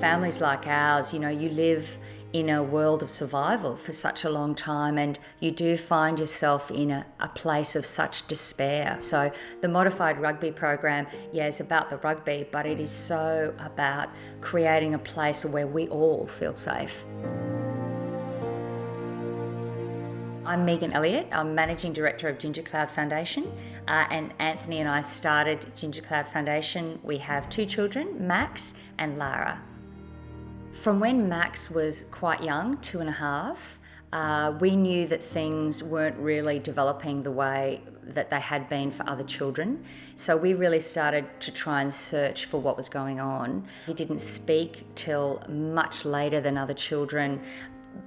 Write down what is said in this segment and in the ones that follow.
families like ours, you live in a world of survival for such a long time, and you do find yourself in a place of such despair. So the Modified Rugby Programme, is about the rugby, but it is so about creating a place where we all feel safe. I'm Megan Elliott. I'm Managing Director of Ginger Cloud Foundation, and Anthony and I started Ginger Cloud Foundation. We have 2 children, Max and Lara. From when Max was quite young, 2.5, we knew that things weren't really developing the way that they had been for other children. So we really started to try and search for what was going on. He didn't speak till much later than other children.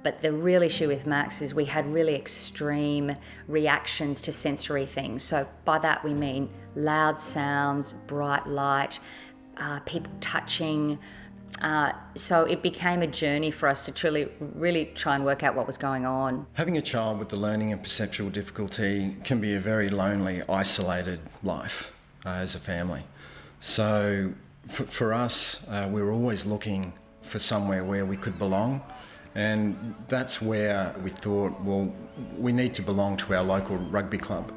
But the real issue with Max is we had really extreme reactions to sensory things. So by that we mean loud sounds, bright light, people touching. So it became a journey for us to really try and work out what was going on. Having a child with the learning and perceptual difficulty can be a very lonely, isolated life as a family. So for us, we were always looking for somewhere where we could belong. And that's where we thought, well, we need to belong to our local rugby club.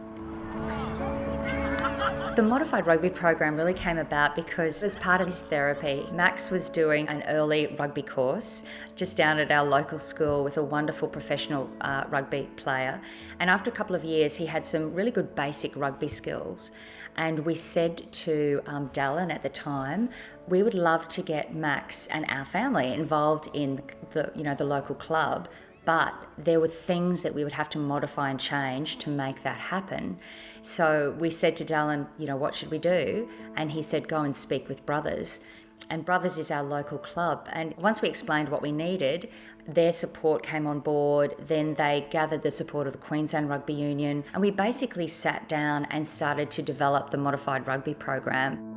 The Modified Rugby Programme really came about because as part of his therapy, Max was doing an early rugby course just down at our local school with a wonderful professional rugby player. And after a couple of years, he had some really good basic rugby skills. And we said to Dallin at the time, we would love to get Max and our family involved in the local club, but there were things that we would have to modify and change to make that happen. So we said to Dallin, what should we do? And he said, go and speak with Brothers. And Brothers is our local club. And once we explained what we needed, their support came on board. Then they gathered the support of the Queensland Rugby Union. And we basically sat down and started to develop the Modified Rugby Programme.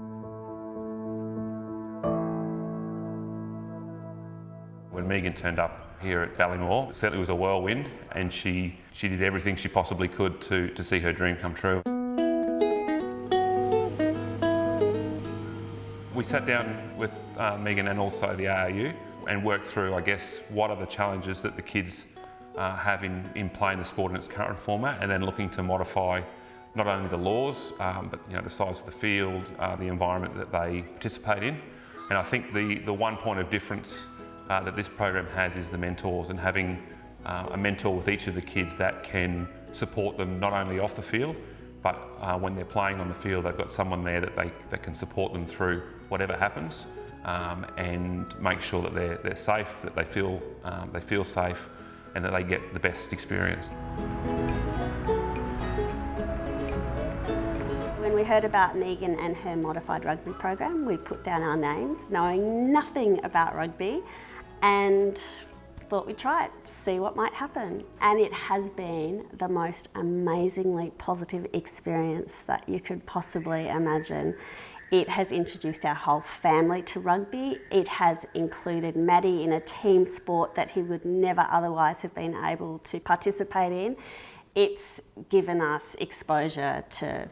When Megan turned up here at Ballymore, it certainly was a whirlwind, and she did everything she possibly could to see her dream come true. We sat down with Megan and also the ARU and worked through, what are the challenges that the kids have in playing the sport in its current format, and then looking to modify not only the laws, but the size of the field, the environment that they participate in. And I think the one point of difference that this program has is the mentors, and having a mentor with each of the kids that can support them not only off the field, but when they're playing on the field, they've got someone there that can support them through whatever happens, and make sure that they're safe, that they feel safe, and that they get the best experience. When we heard about Megan and her Modified Rugby Programme, we put down our names, knowing nothing about rugby, and thought we'd try it, see what might happen. And it has been the most amazingly positive experience that you could possibly imagine. It has introduced our whole family to rugby. It has included Maddie in a team sport that he would never otherwise have been able to participate in. It's given us exposure to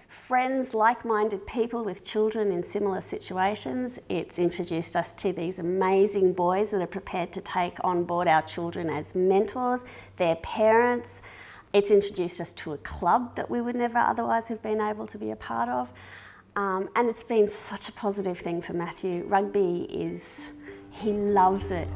friends, like-minded people with children in similar situations. It's introduced us to these amazing boys that are prepared to take on board our children as mentors, their parents. It's introduced us to a club that we would never otherwise have been able to be a part of. And it's been such a positive thing for Matthew. He loves it.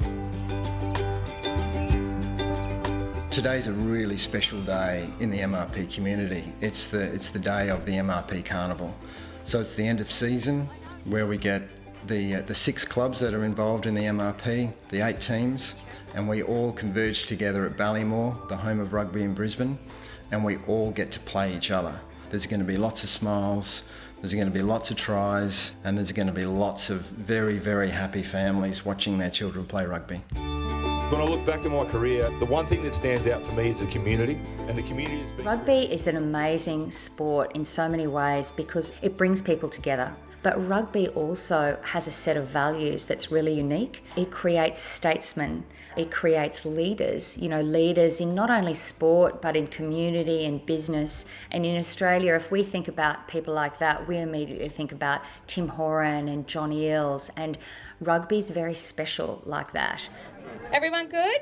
Today's a really special day in the MRP community. It's the day of the MRP Carnival. So it's the end of season where we get the 6 clubs that are involved in the MRP, the 8 teams, and we all converge together at Ballymore, the home of rugby in Brisbane, and we all get to play each other. There's going to be lots of smiles, there's going to be lots of tries, and there's going to be lots of very, very happy families watching their children play rugby. When I look back at my career, the one thing that stands out for me is the community, and the community has been... Rugby is an amazing sport in so many ways because it brings people together. But rugby also has a set of values that's really unique. It creates statesmen, it creates leaders, leaders in not only sport, but in community and business. And in Australia, if we think about people like that, we immediately think about Tim Horan and John Eales, and rugby's very special like that. Everyone good?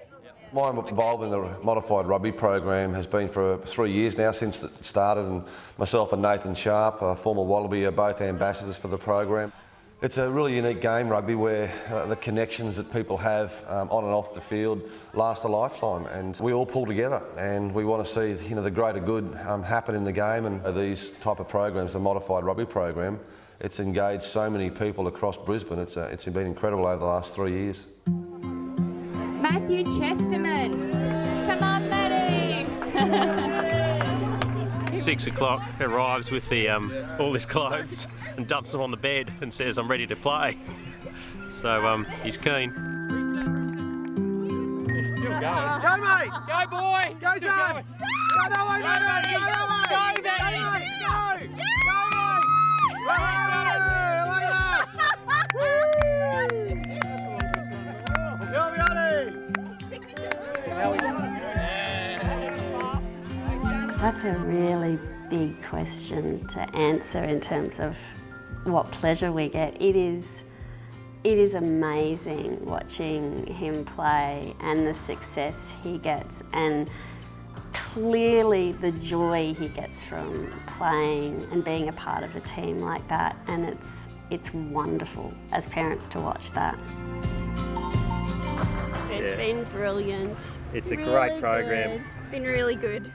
My involvement in the Modified Rugby Program has been for 3 years now since it started, and myself and Nathan Sharp, a former Wallaby, are both ambassadors for the program. It's a really unique game, rugby, where the connections that people have on and off the field last a lifetime, and we all pull together and we want to see the greater good happen in the game. And these type of programs, the Modified Rugby Program, it's engaged so many people across Brisbane. It's been incredible over the last 3 years. Matthew Chesterman. Come on, Matty. 6 o'clock, arrives with the all his clothes and dumps them on the bed and says, "I'm ready to play." So he's keen. He's still going. Go, mate! Go, boy! Go, Zan! Go that way, mate! Go that way! Go, Matty! Go! Go, mate! Go, That's a really big question to answer in terms of what pleasure we get. It is amazing watching him play and the success he gets, and clearly the joy he gets from playing and being a part of a team like that, and it's wonderful as parents to watch that. It's been brilliant. It's a great program. It's been really good.